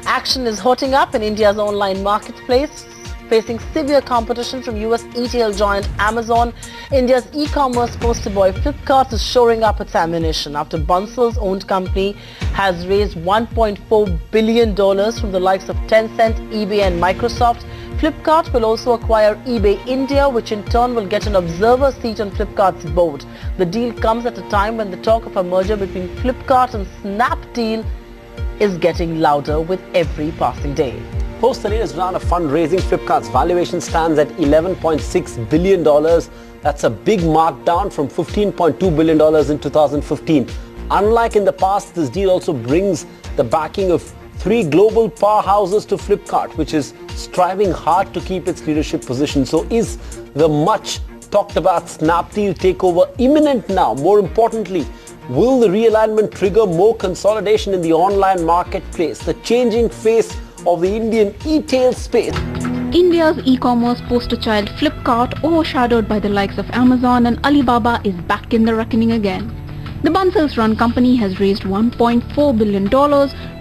Action is hotting up in India's online marketplace, facing severe competition from US e-tail giant Amazon. India's e-commerce poster boy Flipkart is shoring up its ammunition after Bansal's owned company has raised $1.4 billion from the likes of Tencent, eBay and Microsoft. Flipkart will also acquire eBay India, which in turn will get an observer seat on Flipkart's board. The deal comes at a time when the talk of a merger between Flipkart and Snapdeal is getting louder with every passing day. Post the latest round of fundraising, Flipkart's valuation stands at $11.6 billion. That's a big mark down from $15.2 billion in 2015. Unlike in the past, this deal also brings the backing of three global powerhouses to Flipkart, which is striving hard to keep its leadership position. So is the much talked about Snapdeal takeover imminent now? More importantly, will the realignment trigger more consolidation in the online marketplace, the changing face of the Indian e-tail space? India's e-commerce poster child Flipkart, overshadowed by the likes of Amazon and Alibaba, is back in the reckoning again. The Bansal-run company has raised $1.4 billion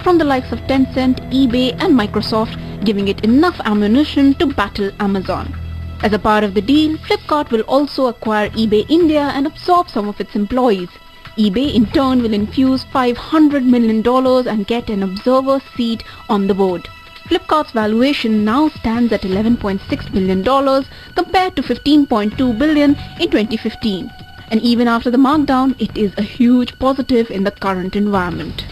from the likes of Tencent, eBay and Microsoft, giving it enough ammunition to battle Amazon. As a part of the deal, Flipkart will also acquire eBay India and absorb some of its employees. eBay in turn will infuse $500 million and get an observer seat on the board. Flipkart's valuation now stands at $11.6 billion compared to $15.2 billion in 2015. And even after the markdown, it is a huge positive in the current environment.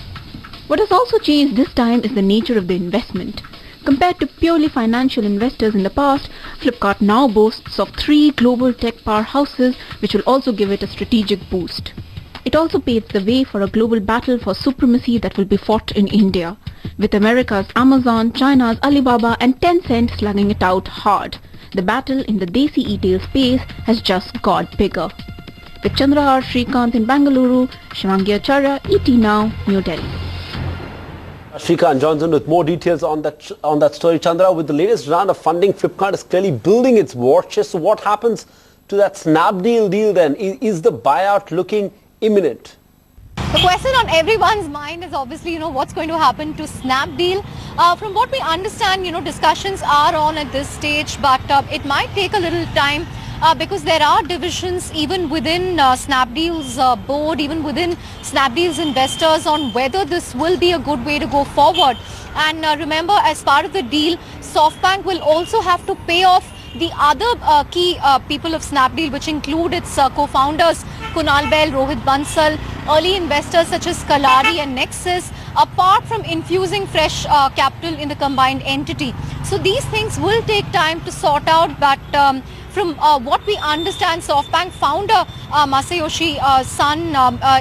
What has also changed this time is the nature of the investment. Compared to purely financial investors in the past, Flipkart now boasts of three global tech powerhouses, which will also give it a strategic boost. It also paves the way for a global battle for supremacy that will be fought in India, with America's Amazon, China's Alibaba and Tencent slugging it out hard. The battle in the Desi e-tail space has just got bigger. With Chandrahar Srikanth in Bangalore, Shivangi Acharya, ET Now, New Delhi. Srikanth joins in with more details on that story. Chandra, with the latest round of funding, Flipkart is clearly building its war chest. So what happens to that Snapdeal deal then? Is the buyout looking imminent? The question on everyone's mind is obviously, what's going to happen to Snapdeal. From what we understand, discussions are on at this stage, but it might take a little time because there are divisions even within Snapdeal's board, even within Snapdeal's investors on whether this will be a good way to go forward. And remember, as part of the deal, SoftBank will also have to pay off the other key people of Snapdeal, which include its co-founders Kunal Bahl, Rohit Bansal, early investors such as Kalari and Nexus, apart from infusing fresh capital in the combined entity. So these things will take time to sort out, but from what we understand, SoftBank founder Masayoshi Son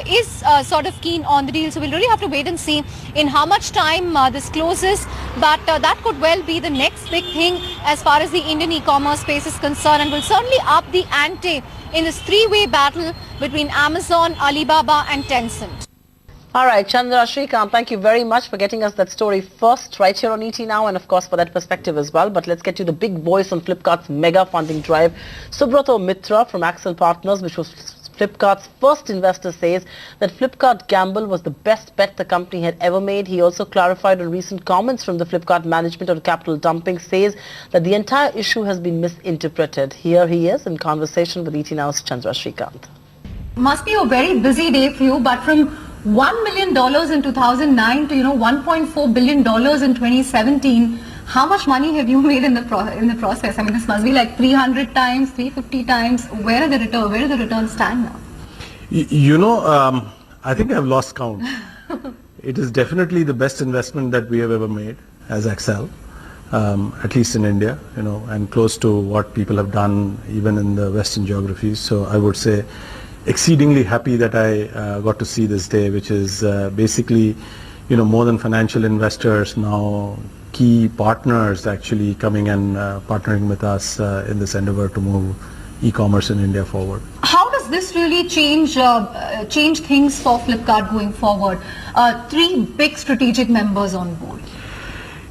is sort of keen on the deal. So we'll really have to wait and see in how much time this closes. But that could well be the next big thing as far as the Indian e-commerce space is concerned, and will certainly up the ante in this three-way battle between Amazon, Alibaba and Tencent. All right, Chandra Srikanth, thank you very much for getting us that story first right here on ET Now, and of course for that perspective as well. But let's get you the big voice on Flipkart's mega funding drive. Subrato Mitra from Axel Partners, which was Flipkart's first investor, says that Flipkart gamble was the best bet the company had ever made. He also clarified on recent comments from the Flipkart management on capital dumping, says that the entire issue has been misinterpreted. Here he is in conversation with ET Now's Chandra Srikanth. Must be a very busy day for you, but from $1 million in 2009 to $1.4 billion in 2017. How much money have you made in the process? I mean, this must be like 300 times, 350 times. Where do the returns stand now? I think I've lost count. It is definitely the best investment that we have ever made as Excel, at least in India, and close to what people have done even in the Western geographies. So I would say exceedingly happy that I got to see this day, which is basically, more than financial investors, now key partners actually coming and partnering with us in this endeavor to move e-commerce in India forward. How does this really change things for Flipkart going forward? Three big strategic members on board.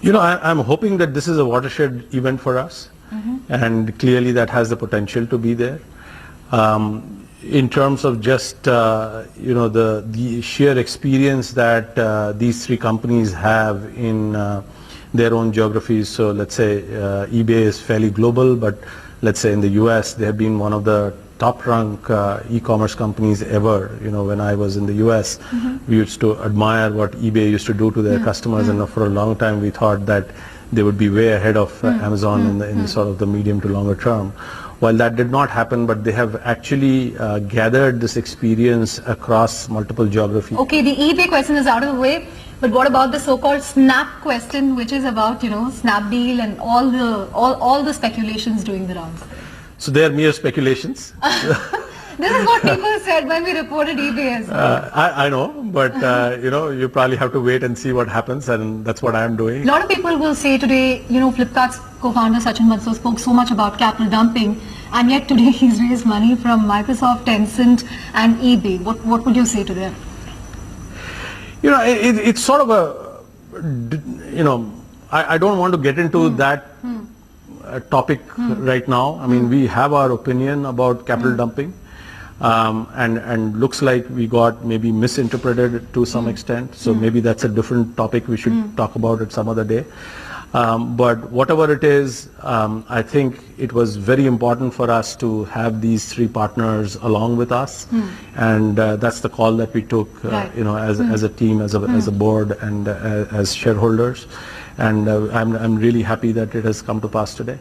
I'm hoping that this is a watershed event for us, and clearly that has the potential to be there. in terms of just the sheer experience that these three companies have in their own geographies. So let's say eBay is fairly global, but let's say in the US they have been one of the top rank e-commerce companies ever. When I was in the US, we used to admire what eBay used to do to their customers, and for a long time we thought that they would be way ahead of Amazon in sort of the medium to longer term. While that did not happen, but they have actually gathered this experience across multiple geographies. Okay, the eBay question is out of the way, but what about the so-called Snap question, which is about, Snapdeal and all the speculations doing the rounds? So they are mere speculations. This is what people said when we reported eBay as well. I know, but you probably have to wait and see what happens, and that's what I am doing. A lot of people will say today, Flipkart's co-founder Sachin Bansal spoke so much about capital dumping, and yet today he's raised money from Microsoft, Tencent and eBay. What would you say to them? It's sort of I don't want to get into that topic right now. I mean, we have our opinion about capital dumping. And looks like we got maybe misinterpreted to some extent. So maybe that's a different topic we should talk about it some other day. But whatever it is, I think it was very important for us to have these three partners along with us, and that's the call that we took, as a team, as a board, and as shareholders. And I'm really happy that it has come to pass today.